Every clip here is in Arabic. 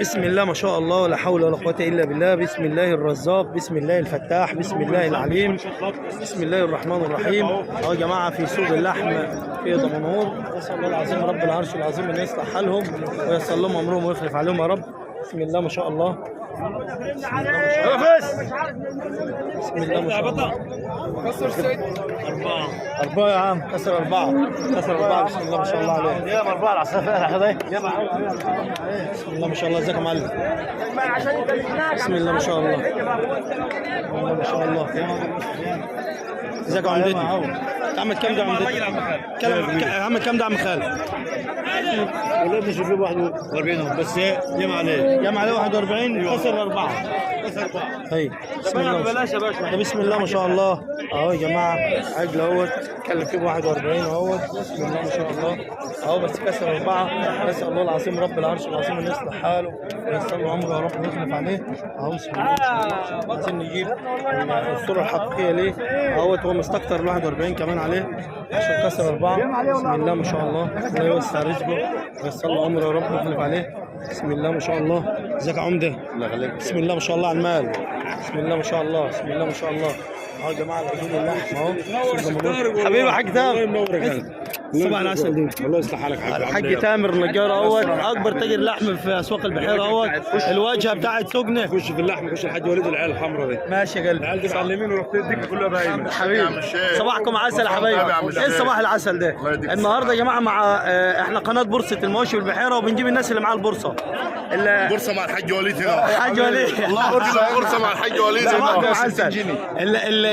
بسم الله ما شاء الله، ولا حول ولا قوة إلا بالله. بسم الله الرزاق، بسم الله الفتاح، بسم الله العليم، بسم الله الرحمن الرحيم. أهو يا جماعة في سوق اللحم في دمنهور. نسأل الله العظيم رب العرش العظيم أن يصلح حالهم وييسر لهم أمرهم ويخلف عليهم يا رب. بسم الله ما شاء الله. بسم الله ما شاء الله. أربعة يا عم، كسر أربعة، كسر أربعة. بسم الله ما شاء الله عليك. يا أربعة العصافير. بسم الله ما شاء الله. ازيك يا معلم؟ بسم الله ما شاء الله. بسم الله ما شاء الله. ازيك يا عمدتي؟ تعمل كام ده يا عمدتي؟ عامل كام ده يا عم خالد؟ والله مش في 41 بس جمع عليه. جمع عليه 41 كسر 4. ايوه بسم الله بلاش يا باشا. بسم الله ما شاء الله. اهو يا جماعه عجل اهوت اتكلم فيه ب 41 اهوت. بسم الله ما شاء الله. اهو بس كسر 4. نسال الله العظيم رب العرش العظيم ان يصلح حاله وييسر له امره يا رب ويخلف عليه. اهو بسم الله ما شاء الله. عايزين نجيب الصوره الحقيقيه ليه اهوت. هو مستكتر ال 41 كمان عليه عشان كسر 4. بسم الله ما شاء الله. الله يوسع رزقه وييسر له امره يا رب ويخلف عليه. بسم الله ما شاء الله. ازيك يا عمده؟ الله يخليك. بسم الله ما شاء الله على المال. بسم الله ما شاء الله. بسم الله ما شاء الله. اهو يا جماعه العجول اللحم اهو. حبيبي حاج تامر. صباح العسل دي. الله يصلح حالك الحاج تامر نجار اهوت اكبر تاجر لحم في اسواق البحيره اهوت. الواجهه بتاعت سجنه. خش في اللحم، خش الحاج وليد العيال الحمراء دي. ماشي يا قلبي. العيال دي معلمين ورحت الدكه كلها باينه. حبيبي صباحكم عسل يا حبايبي. ايه صباح العسل ده؟ النهارده يا جماعه مع احنا قناه بورصه المواشي والبحيره وبنجيب الناس اللي معاها البورصه. بورصه مع الحاج وليد هنا. الحاج وليد. الله بورصه مع الحاج وليد صباحكم هنا. عسل.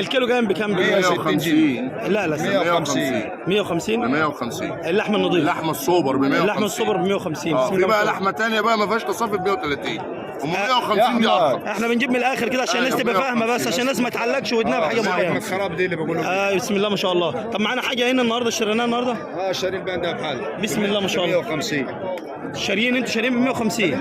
الكيلو جاي بكام؟ 150. لا 150. 150. 150. اللحم النظيف. لحمه السوبر ب 150. اللحمه السوبر ب 150. في بقى لحمه ثانيه بقى ما فيهاش تصافي ب 130 و150 دي اكتر. احنا بنجيب من الاخر كده عشان الناس تبقى فاهمه، بس عشان الناس ما تعلقش ودنها بحاجه معينه. الخراب دي اللي بقولوا. بسم الله ما شاء الله. طب معانا حاجه هنا النهارده اشتريناها النهارده؟ شارين بقى ده بحال. بسم الله ما شاء الله. 150. شاريين انتوا شاريين ب 150.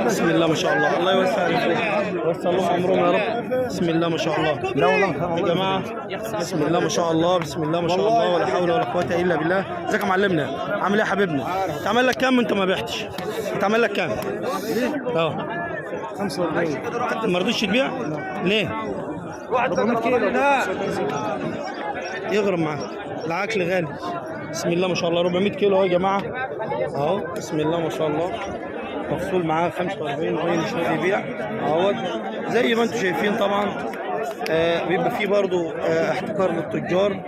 بسم الله ما شاء الله. الله يوسع عليكم ويوسع لهم امرهم يا رب. بسم الله ما شاء الله. لا والله يا جماعه بسم الله ما شاء الله. بسم الله ما شاء الله، ولا حول ولا قوه الا بالله. ازيك يا معلمنا؟ عامل ايه يا حبيبنا؟ تعمل لك كام وانت ما بعتش؟ تعمل لك كام؟ 45. ما رضيتش تبيع؟ ليه؟ 400 كيلو. لا يغرم معاك العقل غالي. بسم الله ما شاء الله. 400 كيلو اهو يا جماعه اهو. بسم الله ما شاء الله. مفصول معاه 45 وهي مش راضي يبيع اهوت زي ما انتم شايفين. طبعا بيبقى فيه برضو احتكار للتجار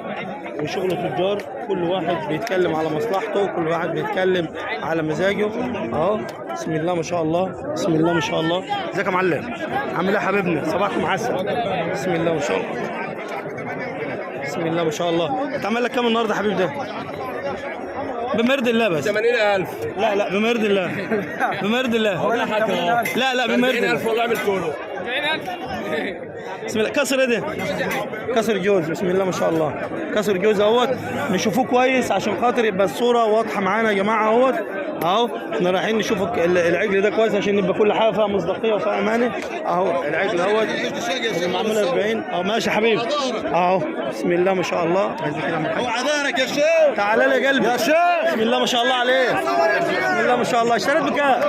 وشغل التجار. كل واحد بيتكلم على مصلحته وكل واحد بيتكلم على مزاجه اهو. بسم الله ما شاء الله. بسم الله ما شاء الله. ازيك يا معلم؟ عامل ايه يا حبيبنا؟ صباحكم عسل. بسم الله ما شاء الله. بسم الله ما شاء الله. تعمل لك كام النهارده حبيب ده؟ بمرد الله بس. 80,000. لا بمرد الله. بمرد الله. لا بمرد الله. 40,000 والله عمل كله. بسم الله. كسر ايه ده؟ كسر جوز. بسم الله ما شاء الله. كسر جوز اهوت. نشوفوه كويس عشان خاطر يبقى الصوره واضحه معانا يا جماعه اهوت اهو. احنا رايحين نشوف العجل ده كويس عشان يبقى كل حاجه فيها مصداقيه وفيها امانه اهو. العجل اهوت معمول 40 اهو. ماشي يا حبيبي اهو. بسم الله ما شاء الله. عايزك كده هو عذارك يا شيخ. تعالى لي يا قلبي يا شيخ. بسم الله ما شاء الله عليك. بسم الله ما شاء الله. اشتريت بكام؟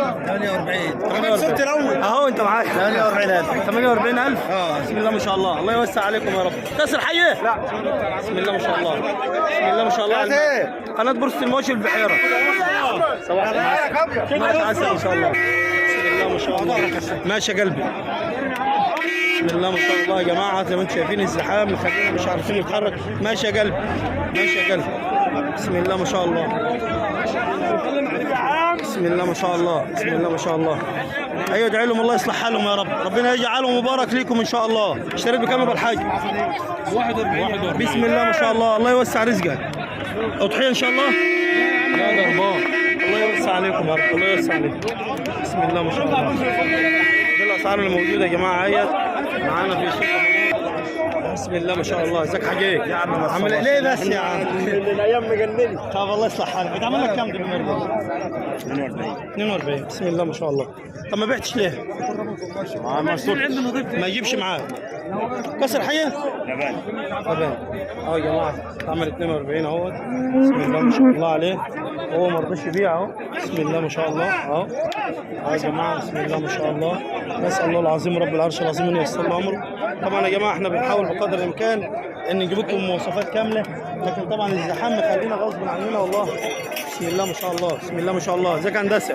48 اهو انت معاك 48,000. 48,000. بسم الله ما شاء الله. الله يوسع عليكم يا رب. كسر حيه؟ لا. بسم الله ما شاء الله. بسم الله ما شاء الله. قناه بورصه المواشي والبحيره. صباح العسل. ماشي عسل ان شاء الله. بسم الله ما شاء الله. ماشي يا قلبي. بسم الله ما شاء الله يا جماعه. زي ما انتم شايفين الزحام مخلينا مش عارفين نتحرك. ماشي يا قلبي. ماشي يا قلبي. بسم الله ما شاء الله. بسم الله ما شاء الله. بسم الله ما شاء الله. ايوه ادعي لهم الله يصلح حالهم يا رب. ربنا يجعلهم مبارك ليكم ان شاء الله. اشتريت بكام يا ابو الحاج؟ 41. بسم الله ما شاء الله. الله يوسع رزقك. اضحيه ان شاء الله. لا ده رباه. الله يوسع عليكم يا رب. الله يوسع عليكم. بسم الله ما شاء الله. دي الاسعار اللي موجوده يا جماعه اهيت معانا في سوق. بسم الله ما شاء الله. ازيك حاج ايه؟ يا عم عامل ليه بس يا عم؟ الايام مجنني. طب الله يصلح حالك. بتعمل لك كام دي بالمرة؟ 42. بسم الله ما شاء الله. طب ما بعتش ليه؟ ما يجيبش معاك. كسر حيه؟ لبان. اهو يا جماعه عمل 42 اهوت. بسم الله ما شاء الله عليه. هو ما رضاش يبيع اهو. بسم الله ما شاء الله اهو يا جماعه. بسم الله ما شاء الله. نسال الله العظيم رب العرش العظيم ان ييسر له امره. طبعا يا جماعه احنا بنحاول بقدر الامكان ان نجيب لكم مواصفات كامله، لكن طبعا الزحام مخلينا غصب عننا والله. بسم الله ما شاء الله. بسم الله ما شاء الله. ازيك يا هندسه؟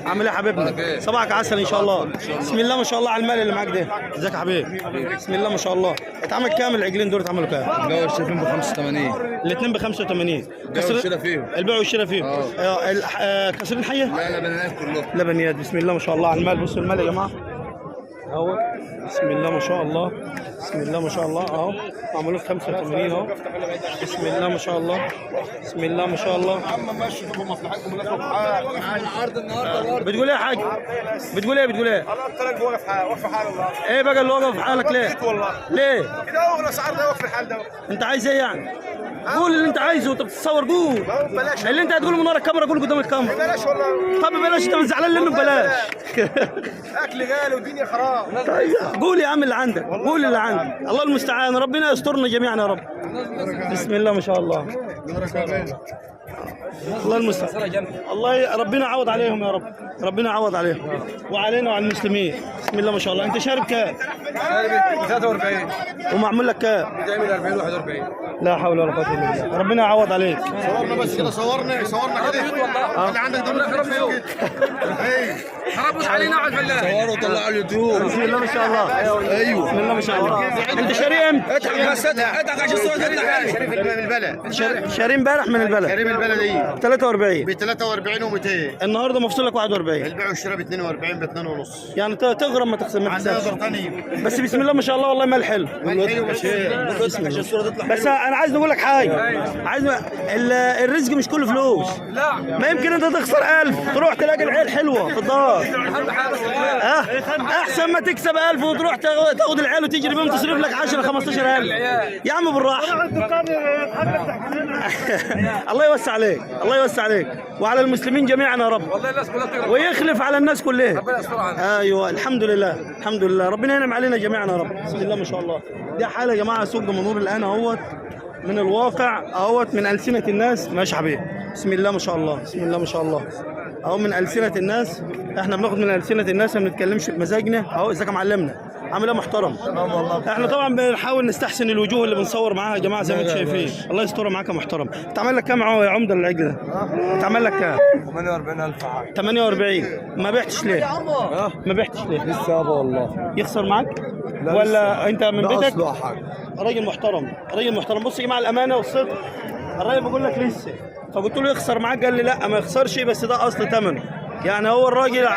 عامل ايه يا حبيبنا؟ صباحك عسل ان شاء الله. بسم الله ما شاء الله على المال اللي معاك ده. ازيك يا حبيبي؟ بسم الله ما شاء الله. اتعمل كام العجلين دول؟ اتعملوا كام؟ البيع والشراء ب 85. الاثنين ب 85. البيع والشراء فيهم. البيع والشراء فيهم. كسرين حيه؟ لا بنات كلهم. لبنيات. بسم الله ما شاء الله على المال. بصوا المال يا جماعه اهو. بسم الله ما شاء الله. بسم الله ما شاء الله اهو. معمولين 85 اهو. بسم الله ما شاء الله. بسم الله ما شاء الله. بتقول ايه يا حاج؟ بتقول ايه؟ بتقول ايه؟ الطريق واقف حاله الله. ايه بقى اللي واقف في حالك ليه؟ والله ليه؟ كده هو الاسعار ده واقف الحال ده. انت عايز ايه يعني؟ قول اللي انت عايزه. انت بتصور قول بلاش اللي انت هتقوله من ورا الكاميرا. قول قدام الكاميرا. بلاش والله. طب بلاش. انت زعلان لانه ببلاش. اكل غالي والدنيا خراب. طيب قول يا عم اللي عندك. قول اللي عندك. الله المستعان. ربنا يسترنا جميعا يا رب. بسم الله ما شاء الله. الله المستعان. الله ربنا يعوض عليهم يا رب. ربنا يعوض عليهم وعلينا وعلى المسلمين. بسم الله ما شاء الله. انت شارب كام؟ شارب 43 ومعمول لك كام؟ بتعمل 40 41. لا حول ولا قوه الا بالله. ربنا يعوض عليك. صورنا بس كده، صورنا كده اللي عندك ده خرب بيوت. خربت علينا على الفلاح. صوروا طلعوا اليوتيوب. بسم الله ما شاء الله. ايوه بسم الله ما شاء الله. انت شاري امتى؟ اتعب عشان الصوره دي شريف من البلد. شاري امبارح من البلد. شريف البلد ايه 43 ب 43 و200. النهارده مفصول لك 41. البيع والشراء ب 42 ب 2 ونص. يعني تغرم ما تخسر ما عندنا تكسبش. بريطاني. بس بسم الله ما شاء الله والله مال حلو. بس انا عايز نقول لك حاجه. عايز الرزق مش كله فلوس. لا ما يمكن انت تخسر 1000 تروح تلاقي العيل حلوه في الدار. احسن ما تكسب 1000 وتروح تاخد العيال وتجري بيهم تصرف لك 10 15000. يا عم بالراحه. الله يوسع عليك. الله يوسع عليك وعلى المسلمين جميعا يا رب. والله الناس كلها بتغرب. ويخلف على الناس كلها. ربنا يستر علينا. ايوه الحمد لله. الحمد لله. ربنا ينعم علينا جميعا يا رب. بسم الله ما شاء الله. دي حاله يا جماعه سوق دمنهور الان اهوت من الواقع اهوت من السنه الناس. ماشي حبيبي. بسم الله ما شاء الله. بسم الله ما شاء الله. اهو من السنه الناس. احنا بناخد من السنه الناس ما بنتكلمش بمزاجنا. اهو ازيك يا معلمنا؟ عامل ايه محترم؟ تمام والله. احنا طبعا بنحاول نستحسن الوجوه اللي بنصور معاها يا جماعه زي ما انتم شايفين. الله يسترها معاك يا محترم. تعمل لك كام يا عمده العجل ده؟ تعمل لك كام؟ 48000 عاد. 48. ما بعتش ليه؟ ما بعتش ليه؟ لسه يابا والله. يخسر معاك؟ ولا انت من بيتك؟ اصله حاجه. راجل محترم. راجل محترم. بص يا جماعه الامانه والصدق. الراجل بيقول لك لسه، فقلت له يخسر معاك قال لي لا ما يخسرش بس ده اصل ثمنه. يعني هو الراجل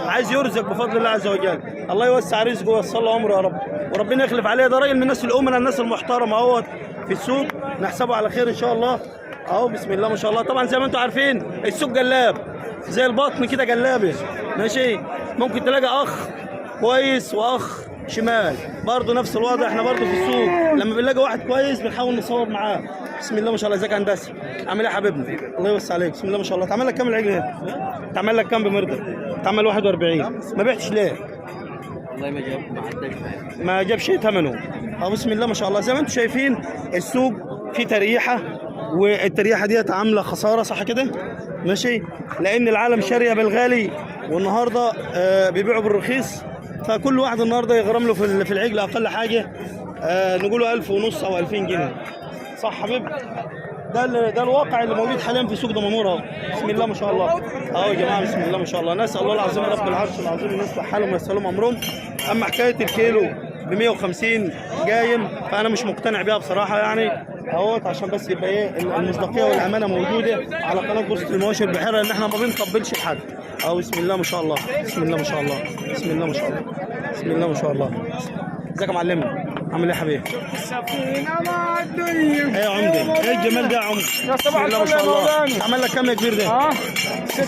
عايز يرزق بفضل الله عز وجل. الله يوسع رزقه ويوصل له عمره يا رب وربنا يخلف عليه. ده راجل من الناس الامناء الناس المحترمه اهوت في السوق. نحسبه على خير ان شاء الله اهو. بسم الله ما شاء الله. طبعا زي ما انتم عارفين السوق جلاب زي البطن كده جلابه. ماشي. ممكن تلاقي اخ كويس واخ شمال برضه نفس الوضع. احنا برضه في السوق لما بنلاقي واحد كويس بنحاول نصور معاه. بسم الله ما شاء الله. ازيك يا هندسه؟ عامل ايه يا حبيبنا؟ الله يوسع عليك. بسم الله ما شاء الله. تعمل لك كام العجل ده؟ تعمل لك كام بمرضى؟ تعمل 41. ما بعتش ليه؟ والله ما جاب ما عداش ما جابش ثمنه. بسم الله ما شاء الله. زي ما انتم شايفين السوق فيه تريحه والتريحه ديت عامله خساره صح كده؟ ماشي. لان العالم شاريه بالغالي والنهارده بيبيعوا بالرخيص. فكل واحد النهارده يغرم له في العجل اقل حاجه نقوله 1000 ونص او 2000 جنيه. صح حبيبي؟ ده الواقع اللي موجود حاليا في سوق دمنهور اهو. بسم الله ما شاء الله. اهو يا جماعه بسم الله ما شاء الله. نسال الله العظيم رب العرش العظيم ان يصلح حالهم ويسر لهم امرهم. اما حكايه الكيلو ب 150 جايم فانا مش مقتنع بيها بصراحه يعني اهوت عشان بس يبقى ايه المصداقيه والامانه موجوده على قناه بورصه المواشي البحيره ان احنا ما بنطبلش لحد. اهو بسم الله ما شاء الله. بسم الله ما شاء الله. بسم الله ما شاء الله. بسم الله ما شاء الله. ازيك يا معلمنا؟ عامل ايه يا حبيبي؟ السفينه مع الدنيا. ايه يا عمدي؟ ايه الجمال ده يا عمدي؟ بسم الله ما شاء الله. عمل لك كام يا كبير ده؟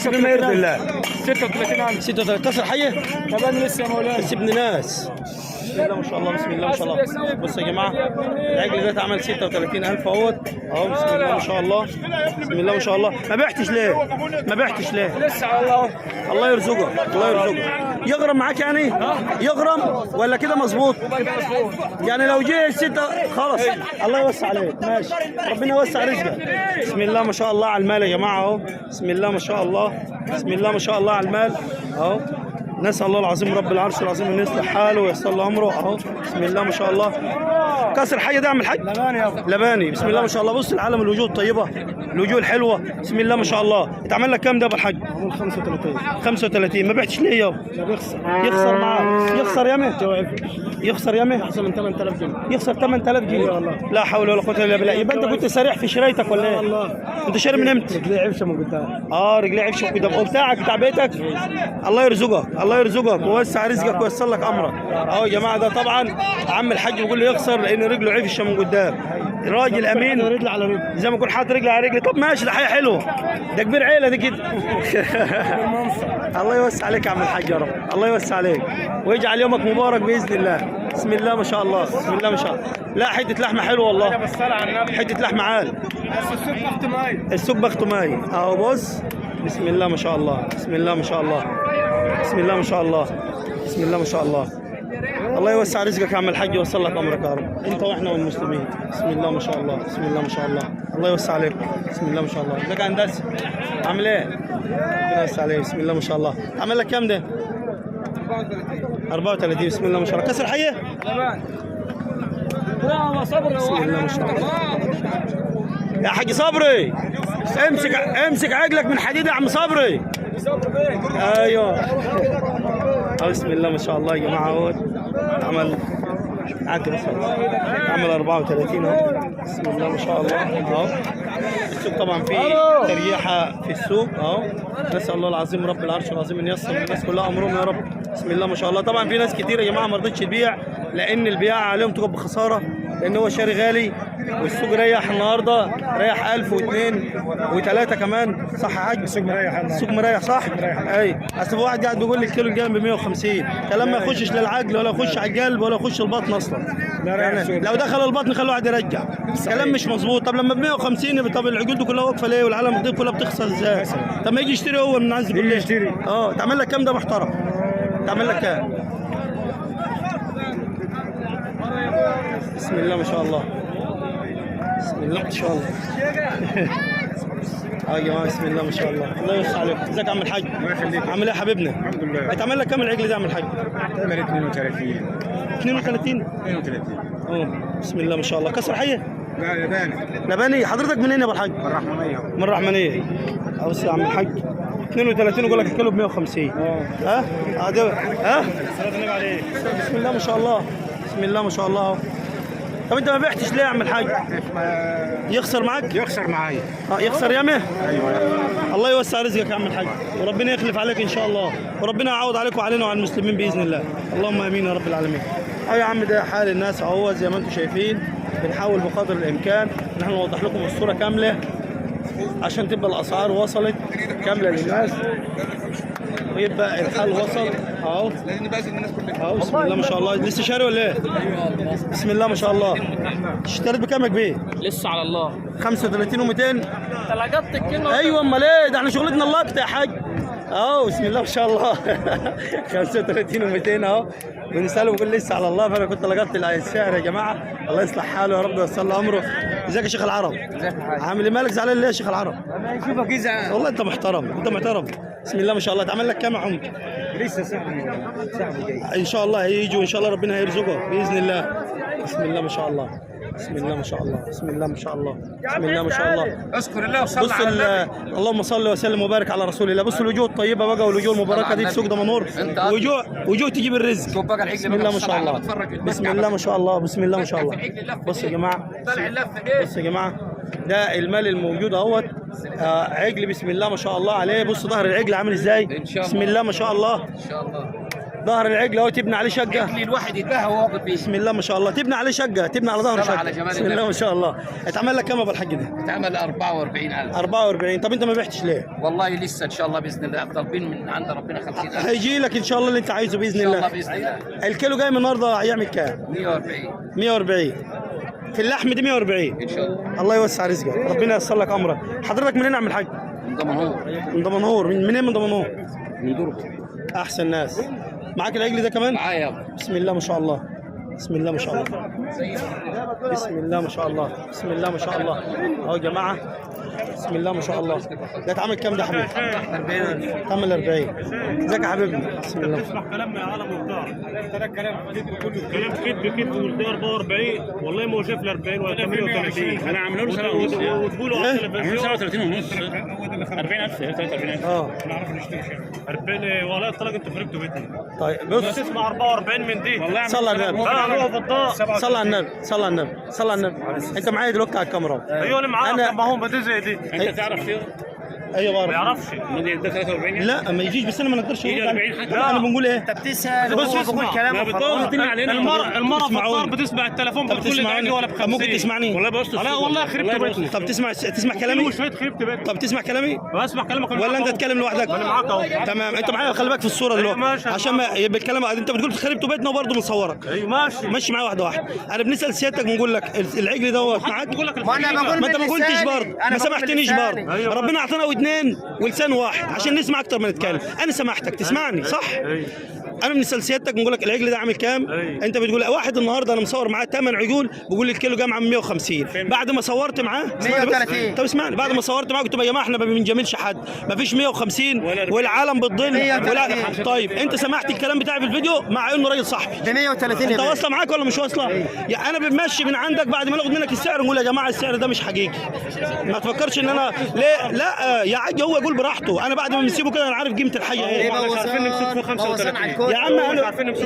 بما يرضي الله. 36,000 36 كسر حيه كمان لسه يا مولانا. بس ابن ناس. بسم الله ما شاء الله بسم الله ما شاء الله. بصوا يا جماعه العجل ده اتعمل 36,000 اهوت اهو. بسم الله ما شاء الله بسم الله ما شاء الله. ما بعتش ليه؟ ما بعتش ليه؟ لسه على الله. الله يرزقك الله يرزقك. يغرم معاك يعني؟ يغرم ولا كده مظبوط؟ يعني لو جه الستة خلاص الله يوسع عليك ماشي. ربنا يوسع رزقك. بسم الله ما شاء الله على المال يا جماعه اهو. بسم الله ما شاء الله بسم الله ما شاء الله على المال اهو. نسأل الله العظيم رب العرش العظيم ان يصلح حاله وييسر له امره اهو. بسم الله ما شاء الله. كسر حي ده اعمل حاج لباني يابا. لباني. بسم الله ما شاء الله. بص العالم الوجوه الطيبه الوجوه الحلوه. بسم الله ما شاء الله. اتعمل لك كام ده ابو الحاج؟ 35. ما بعتش ليه يابا؟ يخسر معاك. يخسر يمه يخسر يمه احسن من 8,000 جنيه. يخسر 8,000 جنيه. لا حول ولا قوه الا بالله. يبقى انت كنت سريع في شرايتك ولا ايه؟ والله. انت شاري من امتى؟ رجلي عفشه من قدام. رجلي عفشه كده وبتاعك بتاع بيتك. الله يرزقك الله يرزقك ويوسع رزقك وييسر لك امرك اهو يا جماعه. ده طبعا عم الحاج بيقول له يخسر لان رجله عفشه من قدام. الراجل امين رجل على رجل زي ما يكون حاطط رجل على رجل. طب ماشي ده حاجه حلوه ده كبير عيله دي كده. الله يوسع عليك يا عم الحاج يا رب. الله يوسع عليك ويجعل يومك مبارك باذن الله. بسم الله ما شاء الله بسم الله ما شاء الله. لا حته لحمه حلوه والله. بالصلاه على النبي. حته لحمه عال. بس السوق وقت ماي. السوق بخته ماي اهو. بص بسم الله ما شاء الله بسم الله ما شاء الله بسم الله ما شاء الله بسم الله ما شاء الله. الله يوسع رزقك يا عم الحاج ويوصل لك امرك يا رب انت واحنا والمسلمين. بسم الله ما شاء الله بسم الله ما شاء الله. الله يوسع عليك. بسم الله ما شاء الله. ازيك يا هندسه عامل ايه؟ ربنا يوسع عليك. بسم الله ما شاء الله. عمل لك كام ده؟ 34. بسم الله ما شاء الله. كسر حيه؟ لا صبر. بسم الله ما شاء الله. يا حاج صبري امسك عجلك من حديد يا عم صبري. ايوه بسم الله ما شاء الله يا جماعه اهو. عمل معاك بس عمل 34 اهو. بسم الله ما شاء الله اهو. السوق طبعا فيه تريحه في السوق اهو. نسال الله العظيم رب العرش العظيم ان ييسر الناس كلها امرهم يا رب. بسم الله ما شاء الله. طبعا في ناس كتير يا جماعه ما رضتش تبيع لان البياع عليهم تبقى بخساره لان هو شاري غالي والسوق ريح النهارده ريح 1000 و2 و3 كمان. صح يا حاج؟ السوق مريح. السوق مريح صح؟ اي اصل واحد قاعد بيقول لي الكيلو الجاي ب 150 كلام ما يخشش للعجل ولا يخش على القلب ولا يخش البطن اصلا. يعني لو دخل البطن خلوا واحد يرجع. كلام مش مظبوط. طب لما ب 150 طب العقول دي كلها واقفه ليه والعالم دي كلها بتخسر ازاي؟ طب ما يجي يشتري هو من عايز يقول ليه؟ يشتري. تعمل لك كام ده محترم؟ تعمل لك كام؟ بسم الله ما شاء الله بسم الله ما شاء الله. يا جماعه بسم الله ما شاء الله. الله يوسع عليك. ازيك يا عم الحاج؟ الله يخليك. عامل ايه يا حبيبنا؟ الحمد لله. هيتعمل لك كام العجل ده يا عم الحاج؟ تعمل 32. 32 بسم الله ما شاء الله. كسر حيه؟ لا ياباني. لباني. حضرتك منين يا ابو الحاج؟ الرحمنيه. من الرحمنيه. بص يا عم الحاج 32 يقول لك الكيلو ب 150. ها؟ ها؟ بسم الله ما شاء الله بسم الله ما شاء الله. طب انت ما بعتش ليه يا عم الحاج؟ يخسر معاك؟ يخسر معايا. يخسر يامه؟ ايوه. الله يوسع رزقك يا عم الحاج وربنا يخلف عليك ان شاء الله وربنا يعوض عليك وعلينا وعلى المسلمين باذن الله. اللهم امين يا رب العالمين. يا عم ده حال الناس اهو زي ما انتم شايفين. بنحاول بقدر الامكان ان احنا نوضح لكم الصوره كامله عشان تبقى الاسعار وصلت كامله للناس ويبقى الحال وصل اهو. بسم الله ما شاء الله. لسه شاري ولا ايه؟ بسم الله ما شاء الله. اشتريت بكام يا كبير؟ لسه على الله. 35 و200. انت لقطت الكلمه. ايوه امال ايه ده احنا شغلتنا اللقطه يا حاج. بسم الله ما شاء الله. 35 و200 اهو. بنساله بيقول لسه على الله فانا كنت لقطت السعر يا جماعه. الله يصلح حاله يا رب وييسر له امره. ازيك يا شيخ العرب؟ عامل ايه مالك زعلان ليه يا شيخ العرب؟ شوفك يزعل. والله انت محترم انت محترم. بسم الله ما شاء الله. اتعمل لك كام يا عمر؟ لسه صاحبي جاي. ان شاء الله هيجوا ان شاء الله ربنا هيرزقه باذن الله. بسم الله ما شاء الله بسم الله ما شاء الله بسم الله ما شاء الله بسم الله ما شاء الله. اذكر الله وصلي بص على النبي. اللهم صل وسلم وبارك على رسول الله. بص الوجوه الطيبه بقى والوجوه المباركه دي السوق ده منور. وجوه تجيب الرزق. شوف بقى العجل بسم الله ما شاء الله بسم الله ما شاء الله بسم الله ما شاء الله. بص يا جماعه بص يا جماعه ده المال الموجود اهوت. عجل بسم الله ما شاء الله عليه. بص ظهر العجل عامل ازاي؟ بسم الله ما شاء الله. ان شاء الله. ظهر العجل اهو تبني عليه شقه. عجل الواحد يتباهى وهو واقف بيه. بسم الله ما شاء الله، تبني عليه شقه، تبني على ظهره طبعا شقه. على جمال بسم الله النبي. ما شاء الله. اتعمل لك كام يا ابو الحاج ده؟ اتعمل 44,000. 44. طب انت ما بعتش ليه؟ والله لسه ان شاء الله باذن الله طالبين من عند ربنا 50,000. هيجي لك ان شاء الله اللي انت عايزه باذن ان شاء الله الله. باذن الله. الكيلو جاي من النهارده هيعمل كام؟ 140 140. في اللحم دي 140. ان شاء الله. الله يوسع رزقك، ربنا ييسر لك امرك. حضرتك منين يا عم الحاج؟ من دمنهور. من دمنهور. منين من دمنهور؟ من درب. احسن ناس. معاك العجل ده كمان؟ معايا يابا. بسم الله ما شاء الله. بسم الله ما شاء الله. بسم الله ما شاء الله. بسم الله ما شاء الله. اهو يا جماعه. بسم الله ما شاء الله. ده اتعمل كام ده يا حبيبي؟ 40,000. اتعمل 40. ازيك يا حبيبنا؟ بسم الله ما شاء الله. كلام من العالم وبتاع كلام كذب وده 44 والله ما هو شاف ال 40 ولا 38. انا عامله له سنه ونص وتقولوا على التلفزيون 37 ونص 40,000 43,000 اه نعرف نشتري 40 والله الطلاق انت خربتوا بيتنا. طيب بص، تسمع 44 من دي والله صلى على النبي. هو فضاء صلى على النبي. صلى على النبي. صلى على النبي. انت معايا دلوقتي على الكاميرا. ايوه اللي معاه أنا- ما هو بدي زي دي انت تعرف فيه ايوه ما بعرف. يعرفش من ده 43 لا ما يجيش، بس انا ما نقدرش يجي نقول 40 عنه. حتى. طبعا انا بنقول ايه؟ بتسال بس وهو اسمع. بيقول كلام ما بتقول علينا. المرأة في تسمعوني. الطار بتسمع التليفون طب بتقول لي تسمعوني. ده ولا طب ممكن تسمعني؟ والله بص لا والله خربت بيتنا. طب تسمع كلامي؟ شويه خربت بيتنا. طب تسمع كلامي بسمع كلامك ولا انت تتكلم لوحدك؟ انا معاك اهو. تمام. انت معايا، خلي بالك في الصوره أيوة دلوقتي ماشي، أنا عشان ما يبقى الكلام. انت بتقول خربتوا بيتنا وبرضه بنصورك. ايوه ماشي. ماشي معايا واحده واحده. انا بنسال سيادتك بنقول لك العجل دوت معاك. بقول لك ما انا بقول ما انت ما من قلتش لساني. برضه، أنا ما بقول سمحتنيش من برضه. لساني. أيوة. ربنا اعطانا ودنين ولسان واحد عشان نسمع اكتر ما نتكلم. انا سمحتك تسمعني صح؟ أيوة. انا بنسال سيادتك بنقول لك العجل ده عامل كام؟ أيوة. انت بتقول واحد النهارده انا مصور معاه 8 عجول بيقول لي الكيلو جاي معاه 150. بعد ما صورت معاه 130. طب اسمعني، بعد ما صورت معاه قلت يا جماعه احنا ما بنجاملش حد، ما فيش 150 والعالم بتضل 130. طيب انت سمعت الكلام بتاعي في الفيديو مع انه راجل صاحبي. ب 130 انت يا بيه. واصله معاك ولا مش واصله؟ يعني انا بنمشي من عندك بعد ما ناخد منك السعر نقول يا جماعه السعر ده مش حقيقي. ما تفكرش ان انا ليه لا يا عادي هو يقول براحته. انا بعد ما بنسيبه كده انا عارف قيمه الحاجه ايه. يا عم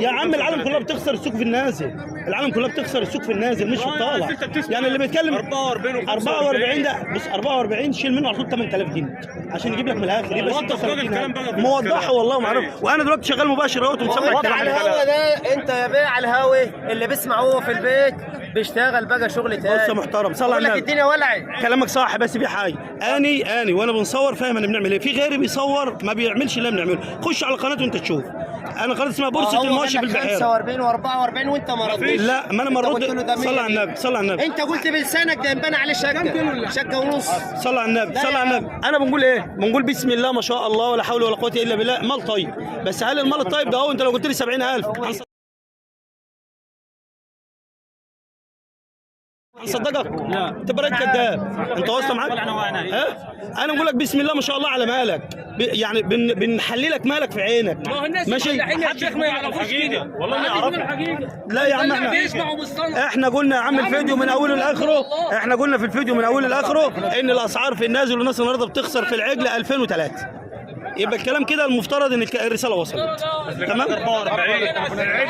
يا عم العالم كلها بتخسر السوق في النازل. العالم كلها بتخسر السوق في النازل مش في الطالع. يعني اللي بيتكلم 44 ده بص 44 شيل منه على طول 8,000 جنيه عشان يجيب لك من الاخر. يبقى وضح بقى الكلام بقى. موضحه والله ما اعرف. وانا دلوقتي شغال مباشر اهوت ومسمع الكلام. على الهوا ده انت يا بيه على الهوا اللي بيسمع هو في البيت بيشتغل بقى شغل بص يا تاني. محترم صلى بقول على لك النبي. الدنيا ولعت. كلامك صح بس في حاجه اني وانا بنصور فاهم انا بنعمل ايه. في غيري بيصور ما بيعملش اللي بنعمله. خش على القناه وانت تشوف. انا قناه اسمها بورصه المواشي في البحيره. 45 و44 وانت ما ردتش. لا ما انا ما رد. صلى على النبي. صلى على النبي. انت قلت بلسانك ده ينبان عليه شقه ونص. صلى على النبي. صلى على النبي. انا بنقول ايه؟ بنقول بسم الله ما شاء الله ولا حول ولا قوه الا بالله. مال طيب، بس هل المال الطيب ده هو انت لو قلت لي 70,000 هنصدقك؟ لا تبقى راجل كذاب. انت واصله معاك؟ ها؟ انا بقول لك بسم الله ما شاء الله على مالك. يعني بنحللك مالك في عينك. ماشي؟ حدك ما يعرفوش كده. والله ما يعرفش. لا يا عم احنا قلنا يا عم الفيديو من اوله لاخره. احنا قلنا في الفيديو من اوله لاخره ان الاسعار في النازل والناس النهارده بتخسر في العجل 2003. يبقى الكلام كده المفترض ان الرساله وصلت. تمام؟ 44